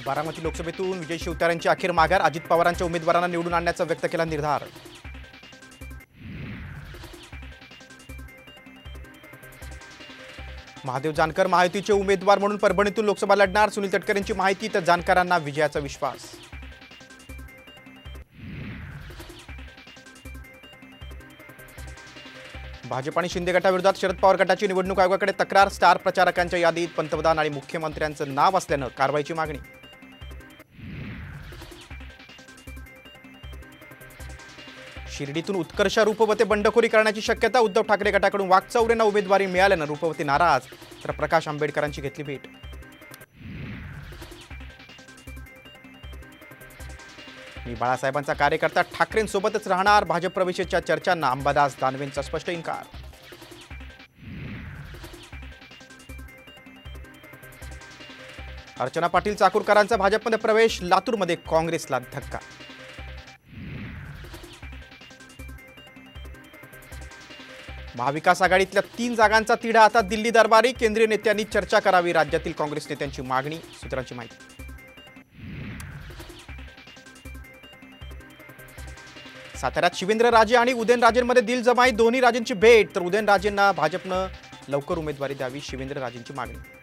बारामती लोकसभेतून विजय शिवतारेंची अखेर माघार, अजित पवारांच्या उमेदवारांना निवडून आणण्याचा व्यक्त केला निर्धार. महादेव जानकर महायुतीचे उमेदवार म्हणून परभणीतून लोकसभा लढणार, सुनील तटकरेंची माहिती, तर जानकरांना विजयाचा विश्वास. भाजप आणि शिंदे गटाविरोधात शरद पवार गटाची निवडणूक आयोगाकडे तक्रार, स्टार प्रचारकांच्या यादीत पंतप्रधान आणि मुख्यमंत्र्यांचं नाव असल्यानं कारवाईची मागणी. शिर्डीतून उत्कर्ष रूपवते बंडखोरी करण्याची शक्यता, उद्धव ठाकरे गटाकडून वाकचौरेंना उमेदवारी मिळाल्यानं रूपवते नाराज, तर प्रकाश आंबेडकरांची घेतली भेट. मी बाळासाहेबांचा कार्यकर्ता, ठाकरेंसोबतच राहणार, भाजप प्रवेशाच्या चर्चांना अंबादास दानवेंचा स्पष्ट इन्कार. अर्चना पाटील चाकूरकरांचा भाजपमध्ये प्रवेश, लातूरमध्ये काँग्रेसला धक्का. महाविकास आघाडीतल्या 3 जागांचा तिढा आता दिल्ली दरबारी, केंद्रीय नेत्यांनी चर्चा करावी, राज्यातील काँग्रेस नेत्यांची मागणी, सूत्रांची माहिती. साताऱ्यात शिवेंद्रराजे आणि उदयनराजेंमध्ये दिलजमाई, दोन्ही राजेंची भेट, तर उदयनराजेंना भाजपनं लवकर उमेदवारी द्यावी, शिवेंद्रराजेंची मागणी.